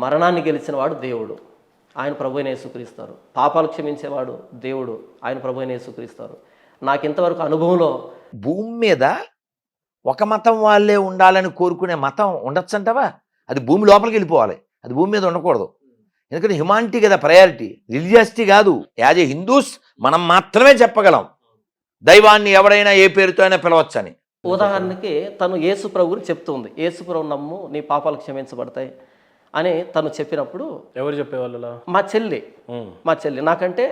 మరణాన్ని గెలిచిన వాడు దేవుడు, ఆయన ప్రభువైన యేసుక్రీస్తారు. పాపాలు క్షమించేవాడు దేవుడు, ఆయన ప్రభువైన యేసుక్రీస్తారు. నాకు ఇంతవరకు అనుభవంలో భూమి మీద ఒక మతం వాళ్ళే ఉండాలని కోరుకునే మతం ఉండొచ్చంటావా? అది భూమి లోపలికి వెళ్ళిపోవాలి, అది భూమి మీద ఉండకూడదు. ఎందుకంటే హ్యుమానిటీ కదా ప్రయారిటీ, రిలీజియాసిటీ కాదు. యాజ్ ఏ హిందూస్ మనం మాత్రమే చెప్పగలం దైవాన్ని ఎవరైనా ఏ పేరుతో అయినా పిలవచ్చని. ఉదాహరణకి తను యేసు ప్రభువుని చెప్తుంది, యేసు ప్రభు నమ్ము నీ పాపాలు క్షమించబడతాయి అని తను చెప్పినప్పుడు ఎవరు చెప్పేవాళ్ళు? మా చెల్లి నాకంటే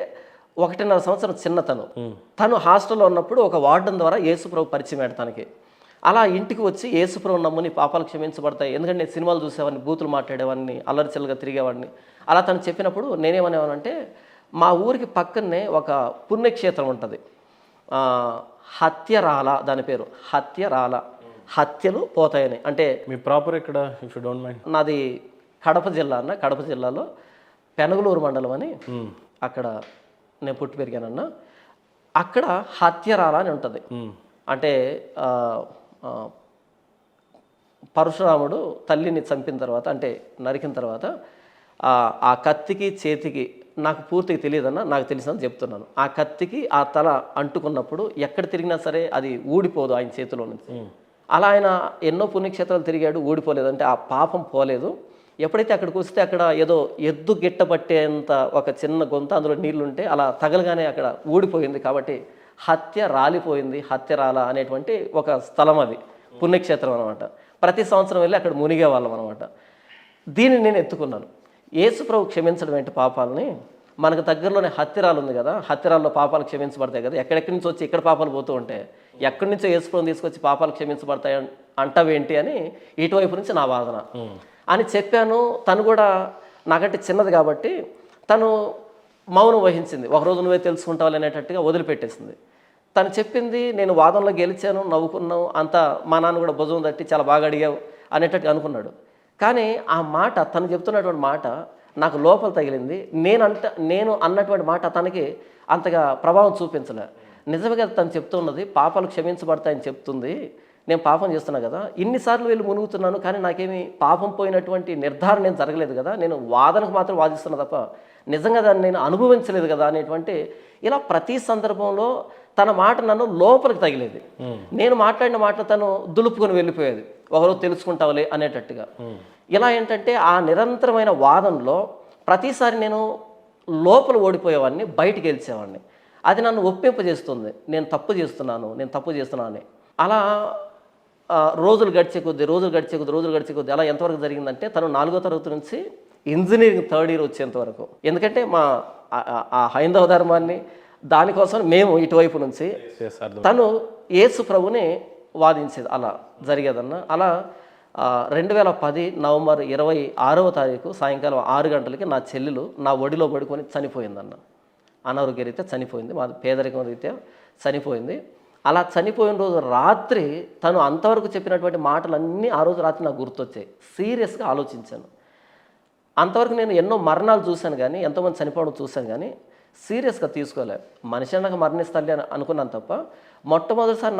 1.5 సంవత్సరం చిన్న తను హాస్టల్లో ఉన్నప్పుడు ఒక వార్డెన్ ద్వారా యేసు ప్రభు పరిచయం అయ్యాడు తనకి. అలా ఇంటికి వచ్చి యేసు ప్రభు నమ్ము నీ పాపాలు క్షమించబడతాయి, ఎందుకంటే నేను సినిమాలు చూసేవాడిని, బూతులు మాట్లాడేవాడిని, అల్లరిచిల్లగా తిరిగేవాడిని. అలా తను చెప్పినప్పుడు నేనేమనేవానంటే, మా ఊరికి పక్కనే ఒక పుణ్యక్షేత్రం ఉంటుంది, హత్యరాల, దాని పేరు హత్యరాల, హత్యలు పోతాయని. అంటే మీ ప్రాపర్ ఎక్కడ, ఇఫ్ యూ డోంట్ మైండ్? నాది కడప జిల్లాలో పెనగలూరు మండలం అని, అక్కడ నేను పుట్టి పెరిగానన్నా. అక్కడ హత్యరాల అని ఉంటుంది. అంటే పరశురాముడు తల్లిని చంపిన తర్వాత, అంటే నరికిన తర్వాత ఆ కత్తికి చేతికి, నాకు పూర్తిగా తెలియదన్నా, నాకు తెలిసినది చెప్తున్నాను, ఆ కత్తికి ఆ తల అంటుకున్నప్పుడు ఎక్కడ తిరిగినా సరే అది ఊడిపోదు ఆయన చేతిలో నుంచి. అలా ఆయన ఎన్నో పుణ్యక్షేత్రాలు తిరిగాడు, ఊడిపోలేదంటే ఆ పాపం పోలేదు. ఎప్పుడైతే అక్కడికి వస్తే అక్కడ ఏదో ఎద్దు గిట్ట పట్టేంత ఒక చిన్న గొంత, అందులో నీళ్లుంటే అలా తగలగానే అక్కడ ఊడిపోయింది. కాబట్టి హత్య రాలిపోయింది, హత్యరాల అనేటువంటి ఒక స్థలం, అది పుణ్యక్షేత్రం అనమాట. ప్రతి సంవత్సరం వెళ్ళి అక్కడ మునిగేవాళ్ళం అనమాట. దీన్ని నేను ఎత్తుకున్నాను. యేసు ప్రభు క్షమించడం ఏంటి పాపాలని, మనకు దగ్గరలోనే హత్యరాలు ఉంది కదా, హత్యరాల్లో పాపాలు క్షమించబడతాయి కదా, ఎక్కడెక్కడి నుంచి వచ్చి ఇక్కడ పాపాలు పోతూ ఉంటే ఎక్కడి నుంచో యేసు ప్రభుని తీసుకొచ్చి పాపాలు క్షమించబడతాయి అంటావేంటి అని ఇటువైపు నుంచి నా వాదన అని చెప్పాను. తను కూడా నాకంటే చిన్నది కాబట్టి తను మౌనం వహించింది. ఒకరోజు నువ్వే తెలుసుకుంటావు అనేటట్టుగా వదిలిపెట్టేసింది. తను చెప్పింది, నేను వాదనలో గెలిచాను, నవ్వుకున్నావు, అంతా మా నాన్న కూడా భుజం తట్టి చాలా బాగా అడిగావు అనేటట్టుగా అనుకున్నాడు. కానీ ఆ మాట, తను చెప్తున్నటువంటి మాట నాకు లోపల తగిలింది. నేను అన్నటువంటి మాట తనకి అంతగా ప్రభావం చూపించలే. నిజంగా తను చెప్తున్నది పాపాలు క్షమించబడతాయని చెప్తుంది. నేను పాపం చేస్తున్నా కదా, ఇన్నిసార్లు వెళ్ళి మునుగుతున్నాను, కానీ నాకేమి పాపం పోయినటువంటి నిర్ధారణ ఏం జరగలేదు కదా, నేను వాదనకు మాత్రం వాదిస్తున్నా తప్ప నిజంగా దాన్ని నేను అనుభవించలేదు కదా అనేటువంటి, ఇలా ప్రతి సందర్భంలో తన మాట నన్ను లోపలికి తగిలేది. నేను మాట్లాడిన మాట తను దులుపుకొని వెళ్ళిపోయేది, ఒకరోజు తెలుసుకుంటావులే అనేటట్టుగా. ఇలా ఏంటంటే ఆ నిరంతరమైన వాదనలో ప్రతిసారి నేను లోపల ఓడిపోయేవాడిని, బయటికి గెలిచేవాడిని. అది నన్ను ఒప్పింపజేస్తుంది, నేను తప్పు చేస్తున్నాను అని. అలా రోజులు గడిచే కొద్ది అలా ఎంతవరకు జరిగిందంటే, తను 4వ తరగతి నుంచి ఇంజనీరింగ్ 3rd ఇయర్ వచ్చేంత వరకు. ఎందుకంటే మా ఆ హైందవ ధర్మాన్ని దానికోసం మేము ఇటువైపు నుంచి, తను యేసు ప్రభుని వాదించేది. అలా జరిగేదన్న. అలా 2010 నవంబర్ 26వ తారీఖు సాయంకాలం 6 గంటలకి నా చెల్లెలు నా ఒడిలో పడుకొని చనిపోయిందన్న. అనారోగ్య రీత్యా చనిపోయింది, మాది పేదరికం రీత్యా చనిపోయింది. అలా చనిపోయిన రోజు రాత్రి తను అంతవరకు చెప్పినటువంటి మాటలన్నీ ఆ రోజు రాత్రి నాకు గుర్తొచ్చాయి. సీరియస్గా ఆలోచించాను. అంతవరకు నేను ఎన్నో మరణాలు చూశాను కానీ, ఎంతోమంది చనిపోవడం చూశాను కానీ సీరియస్గా తీసుకోలే. మనిషి అన్నాక మరణిస్తాలి అని అనుకున్నాను తప్ప, మొట్టమొదటిసారి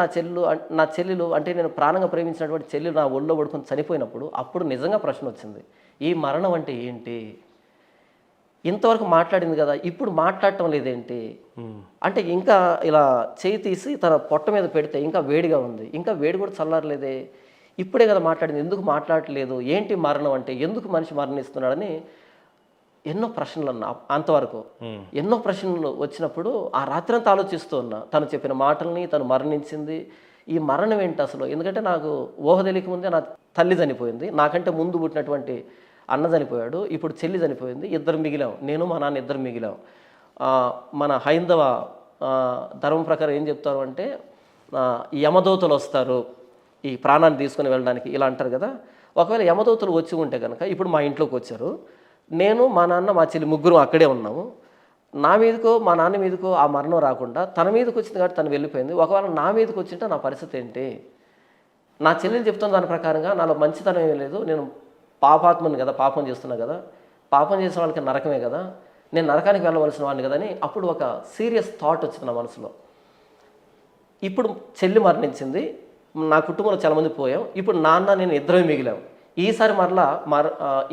నా చెల్లెలు అంటే నేను ప్రాణంగా ప్రేమించినటువంటి చెల్లెలు నా ఒళ్ళో పడుకొని చనిపోయినప్పుడు అప్పుడు నిజంగా ప్రశ్న వచ్చింది, ఈ మరణం అంటే ఏంటి? ఇంతవరకు మాట్లాడింది కదా, ఇప్పుడు మాట్లాడటం లేదేంటి అంటే, ఇంకా ఇలా చేయి తీసి తన పొట్ట మీద పెడితే ఇంకా వేడిగా ఉంది, ఇంకా వేడి కూడా చల్లారలేదే, ఇప్పుడే కదా మాట్లాడింది, ఎందుకు మాట్లాడలేదు, ఏంటి మరణం అంటే, ఎందుకు మనిషి మరణిస్తున్నాడని ఎన్నో ప్రశ్నలు అన్నా. అంతవరకు ఎన్నో ప్రశ్నలు వచ్చినప్పుడు ఆ రాత్రి అంతా ఆలోచిస్తూ ఉన్నా. తను చెప్పిన మాటల్ని, తను మరణించింది, ఈ మరణం ఏంటి అసలు. ఎందుకంటే నాకు ఊహ తెలియకముందే నా తల్లి చనిపోయింది, నాకంటే ముందు పుట్టినటువంటి అన్న చనిపోయాడు, ఇప్పుడు చెల్లి చనిపోయింది, ఇద్దరు మిగిలాం, నేను మా నాన్న ఇద్దరు మిగిలాం. మన హైందవ ధర్మం ప్రకారం ఏం చెప్తారు అంటే, యమదూతలు వస్తారు ఈ ప్రాణాన్ని తీసుకుని వెళ్ళడానికి, ఇలా అంటారు కదా. ఒకవేళ యమదూతలు వచ్చి ఉంటే కనుక ఇప్పుడు మా ఇంట్లోకి వచ్చారు, నేను మా నాన్న మా చెల్లి ముగ్గురు అక్కడే ఉన్నాము, నా మీదకో మా నాన్న మీదకో ఆ మరణం రాకుండా తన మీదకి వచ్చింది కాబట్టి తను వెళ్ళిపోయింది. ఒకవేళ నా మీదకి వచ్చింటే నా పరిస్థితి ఏంటి? నా చెల్లెలు చెప్తున్న దాని ప్రకారంగా నాలో మంచితనం ఏం లేదు, నేను పాపాత్మని కదా, పాపం చేస్తున్నా కదా, పాపం చేసిన వాళ్ళకి నరకమే కదా, నేను నరకానికి వెళ్ళవలసిన వాడిని కదా అని అప్పుడు ఒక సీరియస్ థాట్ వచ్చింది నా మనసులో. ఇప్పుడు చెల్లి మరణించింది, నా కుటుంబంలో చాలామంది పోయాం, ఇప్పుడు నాన్న నేను ఇద్దరమే మిగిలాం, ఈసారి మరలా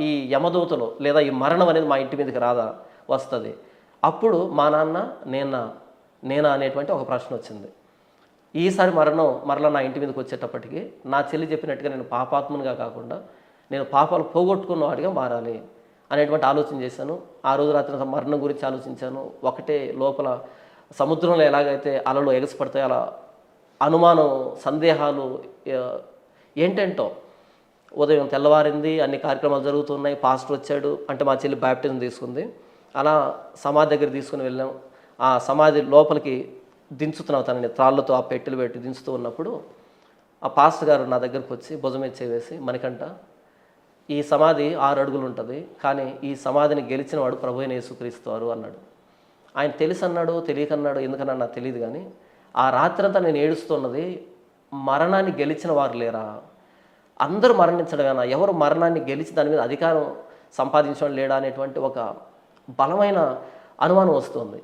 ఈ యమదూతలు లేదా ఈ మరణం అనేది మా ఇంటి మీదకి రాదా, వస్తుంది. అప్పుడు మా నాన్న నేనా అనేటువంటి ఒక ప్రశ్న వచ్చింది. ఈసారి మరణం మరలా నా ఇంటి మీదకి వచ్చేటప్పటికి నా చెల్లి చెప్పినట్టుగా నేను పాపాత్మునిగా కాకుండా నేను పాపాలు పోగొట్టుకున్న వాడిగా మారాలి అనేటువంటి ఆలోచన చేశాను. ఆ రోజు రాత్రి మరణం గురించి ఆలోచించాను. ఒకటే లోపల సముద్రంలో ఎలాగైతే అలలు ఎగసిపడతాయో అలా అనుమానం, సందేహాలు, ఏంటంటో. ఉదయం తెల్లవారింది, అన్ని కార్యక్రమాలు జరుగుతున్నాయి, పాస్టర్ వచ్చాడు, అంటే మా చెల్లి బ్యాప్టిజం తీసుకుంది. అలా సమాధి దగ్గర తీసుకుని వెళ్ళాం. ఆ సమాధి లోపలికి దించుతున్నాం తనని, త్రాళ్ళతో ఆ పెట్టెలు పెట్టి దించుతూ ఉన్నప్పుడు ఆ పాస్టర్ గారు నా దగ్గరకు వచ్చి భుజం మీద చేసి, మణికంఠ, ఈ సమాధి 6 అడుగులు ఉంటుంది, కానీ ఈ సమాధిని గెలిచిన వాడు ప్రభువైన యేసుక్రీస్తు వారు అన్నాడు. ఆయన తెలిసి అన్నాడు, తెలియకన్నాడు, ఎందుకన్నా నాకు తెలియదు, కానీ ఆ రాత్రంతా నేను ఏడుస్తున్నది, మరణాన్ని గెలిచిన వారు లేరా, అందరూ మరణించడమేనా, ఎవరు మరణాన్ని గెలిచి దాని మీద అధికారం సంపాదించడం లేడా అనేటువంటి ఒక బలమైన అనుమానం వస్తుంది.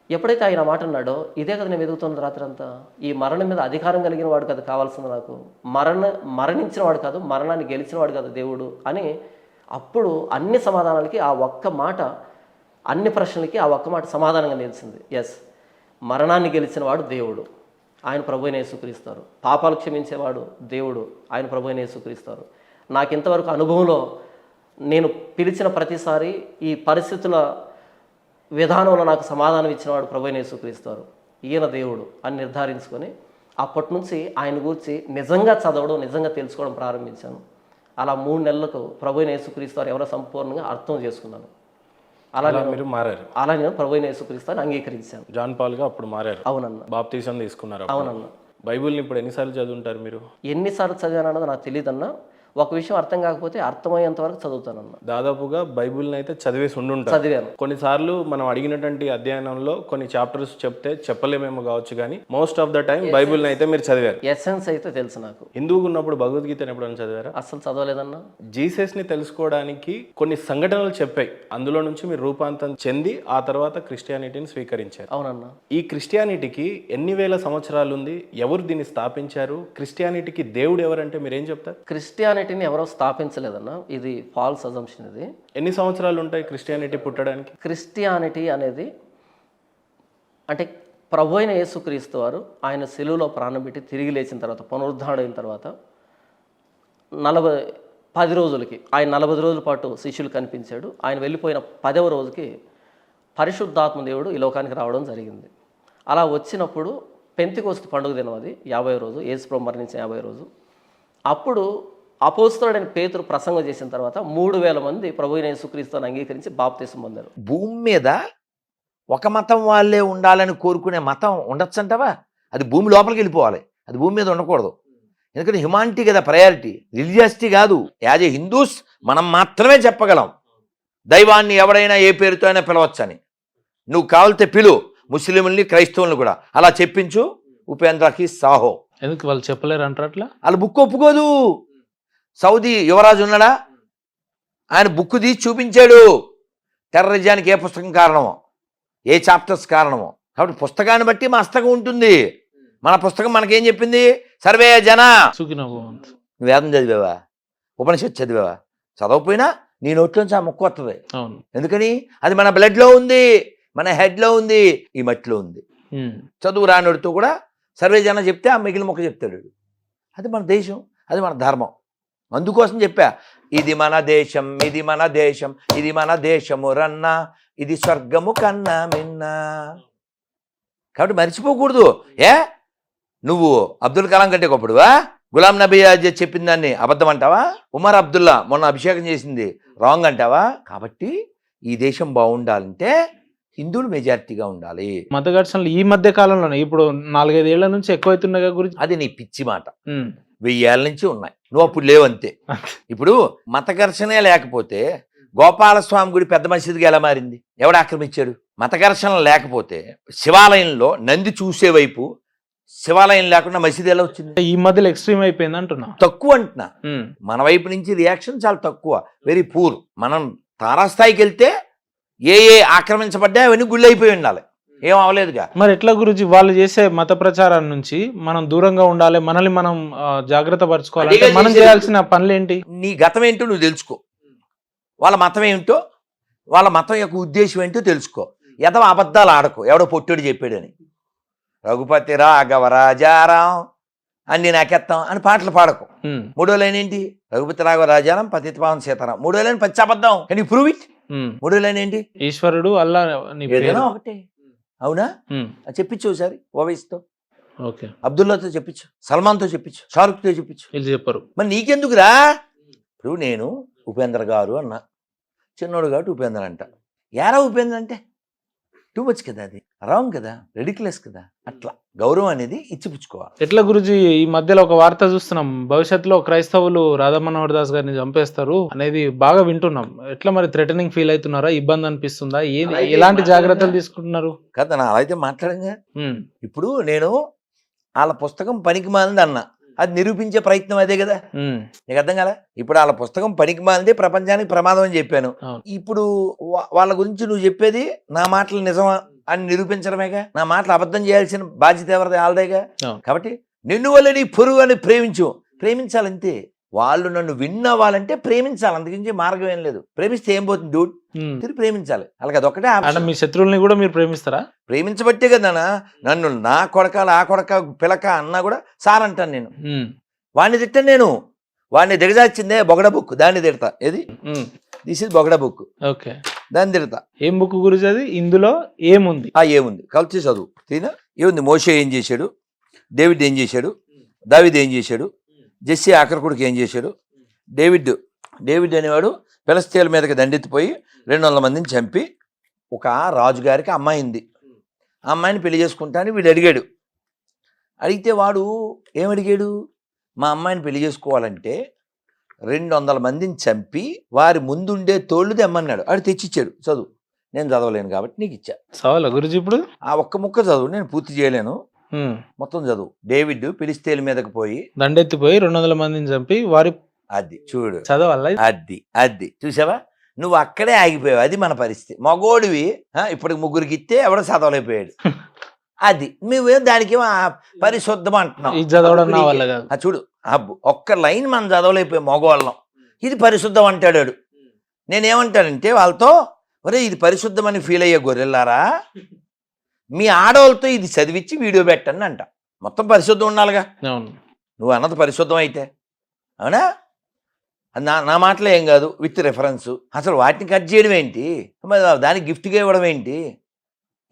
ఎప్పుడైతే ఆయన మాట అన్నాడో, ఇదే కదా నేను వెతుకుతున్నది రాత్రంతా, ఈ మరణం మీద అధికారం కలిగిన వాడు కదా కావాల్సింది నాకు, మరణించిన వాడు కాదు, మరణాన్ని గెలిచిన వాడు కదా దేవుడు అని. అప్పుడు అన్ని సమాధానాలకి ఆ ఒక్క మాట, అన్ని ప్రశ్నలకి ఆ ఒక్క మాట సమాధానంగా నిలిచింది. ఎస్, మరణాన్ని గెలిచిన వాడు దేవుడు, ఆయన ప్రభువైన యేసుక్రీస్తారు. పాపాలు క్షమించేవాడు దేవుడు, ఆయన ప్రభువైన యేసుక్రీస్తారు. నాకు ఇంతవరకు అనుభవంలో నేను పిలిచిన ప్రతిసారి ఈ పరిస్థితుల విధానంలో నాకు సమాధానం ఇచ్చినవాడు ప్రభువైన యేసుక్రీస్తారు, ఈయన దేవుడు అని నిర్ధారించుకొని అప్పటి నుంచి ఆయన గురించి నిజంగా చదవడం, నిజంగా తెలుసుకోవడం ప్రారంభించాను. అలా 3 నెలలకు ప్రభువైన యేసుక్రీస్తారు ఎవరో సంపూర్ణంగా అర్థం చేసుకున్నాను. అలా మీరు మారారు. అలా నేను ప్రభువైన యేసుక్రీస్తుని అంగీకరించాను. జాన్ పాల్గా అప్పుడు మారారు. అవునన్న. బాప్తీసం తీసుకున్నారు. అవునన్న. బైబిల్ని ఇప్పుడు ఎన్నిసార్లు చదువుంటారు మీరు? ఎన్నిసార్లు చదివాను అన్నది నాకు తెలియదన్నా. ఒక విషయం అర్థం కాకపోతే అర్థమయ్యేంత వరకు చదువుతానన్న. దాదాపుగా బైబిల్ని అయితే చదివేసి ఉండుంటారు. చదివాను. కొన్నిసార్లు మనం అడిగినటువంటి అధ్యయనంలో కొన్ని చాప్టర్స్ చెప్తే చెప్పలేమేమో కావచ్చు, కానీ మోస్ట్ ఆఫ్ ద టైం బైబిల్ని అయితే మీరు చదివారు. ఎసెన్స్ అయితే తెలుసు నాకు. హిందువుగా ఉన్నప్పుడు భగవద్గీతను ఎప్పుడైనా చదివారా? అస్సలు చదవలేదన్నా. జీసస్ని తెలుసుకోవడానికి కొన్ని సంఘటనలు చెప్పాయి, అందులో నుంచి మీరు రూపాంతరం చెంది ఆ తర్వాత క్రిస్టియానిటీని స్వీకరించారు. అవునన్నా. ఈ క్రిస్టియానిటీకి ఎన్ని వేల సంవత్సరాలు ఉంది? ఎవరు దీన్ని స్థాపించారు? క్రిస్టియానిటీకి దేవుడు ఎవరంటే మీరేం చెప్తారు? క్రిస్టియానిటీని ఎవరో స్థాపించలేదన్న, ఇది ఫాల్స్ అజంప్షన్. ఇది ఎన్ని సంవత్సరాలు ఉంటాయి క్రిస్టియానిటీ పుట్టడానికి? క్రిస్టియానిటీ అనేది అంటే ప్రభువైన యేసుక్రీస్తు వారు ఆయన శిలువలో ప్రాణం పెట్టి తిరిగి లేచిన తర్వాత, పునరుద్ధరణ అయిన తర్వాత 10 రోజులకి, ఆయన 40 రోజుల పాటు శిష్యులు కనిపించాడు. ఆయన వెళ్ళిపోయిన 10వ రోజుకి పరిశుద్ధాత్మ దేవుడు ఈ లోకానికి రావడం జరిగింది. అలా వచ్చినప్పుడు పెంతెకోస్తు పండుగ దినం, అది 50వ రోజు, యేసుప్రభు మరణించిన 50వ రోజు. అప్పుడు అపోస్తలుడైన పేతురు ప్రసంగం చేసిన తర్వాత 3000 మంది ప్రభువైన యేసుక్రీస్తుని అంగీకరించి బాప్తిసం పొందారు. భూమి మీద ఒక మతం వాళ్ళే ఉండాలని కోరుకునే మతం ఉండొచ్చంటావా? అది భూమి లోపలికి వెళ్ళిపోవాలి, అది భూమి మీద ఉండకూడదు. ఎందుకంటే హ్యుమానిటీ కదా ప్రయారిటీ, రిలీజియాసిటీ కాదు. యాజ్ ఏ హిందూస్ మనం మాత్రమే చెప్పగలం దైవాన్ని ఎవడైనా ఏ పేరుతో అయినా పిలవచ్చని. నువ్వు కావాలితే పిలు ముస్లింల్ని, క్రైస్తవుల్ని కూడా. అలా చెప్పించు ఉపేంద్రకి సాహో. ఎందుకు వాళ్ళు చెప్పలేరు అంటారు అట్లా? వాళ్ళు బుక్ ఒప్పుకోదు. సౌదీ యువరాజు ఉన్నాడా, ఆయన బుక్ తీసి చూపించాడు టెర్రరిజానికి ఏ పుస్తకం కారణమో, ఏ చాప్టర్స్ కారణమో. కాబట్టి పుస్తకాన్ని బట్టి మా హస్తకం ఉంటుంది. మన పుస్తకం మనకేం చెప్పింది? సర్వే జన సుఖినో భవంతు. నువ్వు వేదం చదివావా, ఉపనిషత్తు చదివావా? చదవకపోయినా నీ నోట్లోంచి ఆ మొక్క వస్తుంది. అవును. ఎందుకని? అది మన బ్లడ్లో ఉంది, మన హెడ్లో ఉంది, ఈ మట్టిలో ఉంది. చదువు రానోడితో కూడా సర్వే జన చెప్తే ఆ మిగిలిన మొక్క చెప్తాడు. అది మన దేశం, అది మన ధర్మం. అందుకోసం చెప్పా, ఇది మన దేశం, ఇది మన దేశం, ఇది మన దేశము రన్నా, ఇది స్వర్గము కన్నా మిన్నా. కాబట్టి మర్చిపోకూడదు. నువ్వు అబ్దుల్ కలాం కంటే గొప్పడువా? గులాం నబీ ఆజాద్ చెప్పిన దాన్ని అబద్ధం అంటావా? ఉమర్ అబ్దుల్లా మొన్న అభిషేకం చేసింది రాంగ్ అంటావా? కాబట్టి ఈ దేశం బాగుండాలంటే హిందువులు మెజారిటీగా ఉండాలి. మత ఘర్షణలు ఈ మధ్య కాలంలోనే, ఇప్పుడు 4-5 ఏళ్ల నుంచి ఎక్కువైతున్న గురించి. అది నీ పిచ్చి మాట. 1000 ఏళ్ళ నుంచి ఉన్నాయి, నువ్వు అప్పుడు లేవంతే. ఇప్పుడు మత ఘర్షణే లేకపోతే గోపాలస్వామి గుడి పెద్ద మసీదుగా ఎలా మారింది? ఎవడు ఆక్రమించాడు? మత ఘర్షణ లేకపోతే శివాలయంలో నంది చూసే వైపు శివాలయం లేకుండా మసీదు ఎలా వచ్చింది? ఈ మధ్యలో ఎక్స్ట్రీమ్ అయిపోయింది అంటున్నా. తక్కువ అంటున్నా. మన వైపు నుంచి రియాక్షన్ చాలా తక్కువ, వెరీ పూర్. మనం తారాస్థాయికి వెళ్తే ఏ ఆక్రమించబడ్డా అవన్నీ గుళ్ళు అయిపోయి ఉండాలి. ఏం అవలేదుగా. మరి ఎట్లా గురుజీ వాళ్ళు చేసే మత ప్రచారం నుంచి మనం దూరంగా ఉండాలి, మనల్ని మనం జాగ్రత్త పరచుకోవాలి, అడిగే మనం చేసేది. చేయాల్సిన పనులు ఏంటి? నీ గతం ఏంటో నువ్వు తెలుసుకో, వాళ్ళ మతం ఏమిటో, వాళ్ళ మతం యొక్క ఉద్దేశం ఏంటో తెలుసుకో. ఎదవ అబద్ధాలు ఆడకు, ఎవడో పొట్టుడు చెప్పాడని. రఘుపతి రాఘవ రాజారాం అన్ని నాకెత్తాం అని పాటలు పాడకు. ఉమ్, మూడో లైన్ ఏంటి? రఘుపతి రాఘవ రాజారాం పతిత పావన సీతారాం. మూడో లైన్ పచ్చి అబద్ధం. కానీ ప్రూవ్ ఇట్. ఉమ్. మూడో లైన్ ఏంటి? ఈశ్వరుడు అల్లా నీ పేరు. ఏదైనా ఒకటే. అవునా? ఉమ్, అది చెప్పించు ఒకసారి. ఓవైస్తో, ఓకే, అబ్దుల్లాతో చెప్పించు, సల్మాన్తో చెప్పించు, షారుఖ్తో చెప్పించు. వీళ్ళు చెప్పరు. మరి నీకెందుకురా? ఇప్పుడు నేను ఉపేంద్ర గారు అన్నా, చిన్నోడు కాబట్టి ఉపేంద్ర అంట. యారా ఉపేంద్ర అంటే టూ మచ్ కదా, అది రాంగ్ కదా, రెడిక్యులస్ కదా. అట్లా గౌరవం అనేది ఇచ్చిపుచ్చుకోవాలి. ఎట్లా గురుజీ ఈ మధ్యలో ఒక వార్త చూస్తున్నాం, భవిష్యత్తులో క్రైస్తవులు రాధా మనోహర్ దాస్ గారిని చంపేస్తారు అనేది బాగా వింటున్నాం. ఎట్లా మరి థ్రెటనింగ్ ఫీల్ అవుతున్నారా? ఇబ్బంది అనిపిస్తుందా? ఎలాంటి జాగ్రత్తలు తీసుకుంటున్నారు? కదా, నా అలా అయితే మాట్లాడంగా. ఉమ్, ఇప్పుడు నేను వాళ్ళ పుస్తకం పనికి మాలింది అన్నా, అది నిరూపించే ప్రయత్నం అదే కదా. ఉమ్, నీకు అర్థం కదా? ఇప్పుడు వాళ్ళ పుస్తకం పనికి మాలింది, ప్రపంచానికి ప్రమాదం అని చెప్పాను. అవును. ఇప్పుడు వాళ్ళ గురించి నువ్వు చెప్పేది నా మాటలు నిజమా అని నిరూపించడమేగా. నా మాటలు అబద్ధం చేయాల్సిన బాధ్యత ఎవరిది? వాళ్ళదేగా. అవును. కాబట్టి నిన్ను వల్ల నీ పొరుగు అని ప్రేమించాలంతే. వాళ్ళు నన్ను విన్నవాలంటే ప్రేమించాలి, అందుగురించి మార్గం ఏం లేదు. ప్రేమిస్తే ఏం పోతుంది డూడ్? ఉమ్. తిరిగి ప్రేమించాలి. అలాగే అదొక్కటే అంటే ఆప్షన్. మీ శత్రువుల్ని కూడా మీరు ప్రేమిస్తారా? ప్రేమించబట్టే కదా నన్ను నా కొడక, ఆ కొడక, పిలక అన్నా కూడా సార్ అంటాను నేను. ఉమ్, వాడిని తిట్టాను నేను. వాడిని దిగజార్చిందే బొగడ బుక్, దాన్ని తిడతా. ఏది? ఉమ్, దిస్ ఇస్ బొగడ బుక్, ఓకే. దాన్ని తిడతా. ఏం బుక్ గురుజీ అది? ఇందులో ఏముంది? ఏముంది కలిసి చదువు తీనా. ఏముంది? మోషే ఏం చేశాడు, డేవిడ్ ఏం చేశాడు, దావీద్ ఏం చేశాడు, జెస్సీ ఆఖరి కొడుకు ఏం చేశాడు. డేవిడ్ అనేవాడు ఫిలిష్తీయుల మీదకి దండెత్తిపోయి 200 మందిని చంపి, ఒక రాజుగారికి అమ్మాయి ఉంది, ఆ అమ్మాయిని పెళ్లి చేసుకుంటానని వీడు అడిగాడు. అడిగితే వాడు ఏమడిగాడు? మా అమ్మాయిని పెళ్లి చేసుకోవాలంటే 200 మందిని చంపి వారి ముందుండే తోళ్ళు తెమ్మన్నాడు. ఆడు తెచ్చిచ్చాడు. చదువు. నేను చదవలేను కాబట్టి నీకు ఇచ్చా. సవాలా గురుజీ ఇప్పుడు? ఆ ఒక్క ముక్క చదువు, నేను పూర్తి చేయలేను, ఉమ్, మొత్తం చదువు. డేవిడ్ ఫిలిష్తీయుల మీదకి పోయి దండెత్తిపోయి 200 మందిని చంపి వారి అది చూడు, చదవాలా? అది చూసావా? నువ్వు అక్కడే ఆగిపోయావు. అది మన పరిస్థితి. మగోడివి ఇప్పటికి 3 ఇస్తే ఎవడో చదవలేకపోయాడు. అది నువ్వేం దానికి పరిశుద్ధం అంటున్నావు. ఇది చదవడం నా వల్ల కాదు. చూడు, ఒక్క లైన్ మనం చదవలేకపోయాం మగవాళ్ళం. ఇది పరిశుద్ధం అంటాడు. నేనేమంటానంటే వాళ్ళతో, ఒరే ఇది పరిశుద్ధం అని ఫీల్ అయ్యే గొర్రెల్లారా, మీ ఆడవాళ్ళతో ఇది చదివించి వీడియో పెట్టండి అంట. మొత్తం పరిశుద్ధం ఉండాలిగా. అవును. నువ్వు అన్నది పరిశుద్ధం అయితే, అవునా? నా మాటలో ఏం కాదు, విత్ రెఫరెన్స్. అసలు వాటిని కట్ చేయడం ఏంటి, మరి దానికి గిఫ్ట్గా ఇవ్వడం ఏంటి?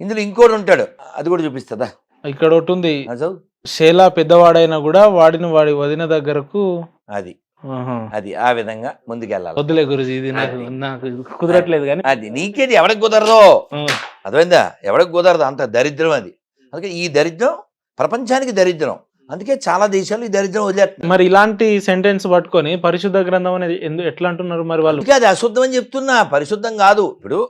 ఇందులో ఇంకోటి ఉంటాడు, అది కూడా చూపిస్తుందా? ఇక్కడ ఒకటి ఉంది, చదువు. షేలా పెద్దవాడైనా కూడా వాడిని వాడి వదిన దగ్గరకు. అది ఆహా. అది ఆ విధంగా ముందుకెళ్ళాలి. వద్దులే గురుజీ, ఇది నాకు కుదరట్లేదు కానీ. అది నీకేది ఎవరికి కుదరదో, అర్థమైందా? ఎవరికి కుదరదు, అంత దరిద్రం అది. అందుకే ఈ దరిద్రం ప్రపంచానికి దరిద్రం. అందుకే చాలా దేశాలు ఈ దరిద్రం వదిలేస్తున్నారు. మరి ఇలాంటి సెంటెన్స్ పట్టుకొని పరిశుద్ధ గ్రంథం అనేది ఎట్లా అంటున్నారు మరి వాళ్ళు? అందుకే అది అశుద్ధం అని చెప్తున్నా, పరిశుద్ధం కాదు. ఇప్పుడు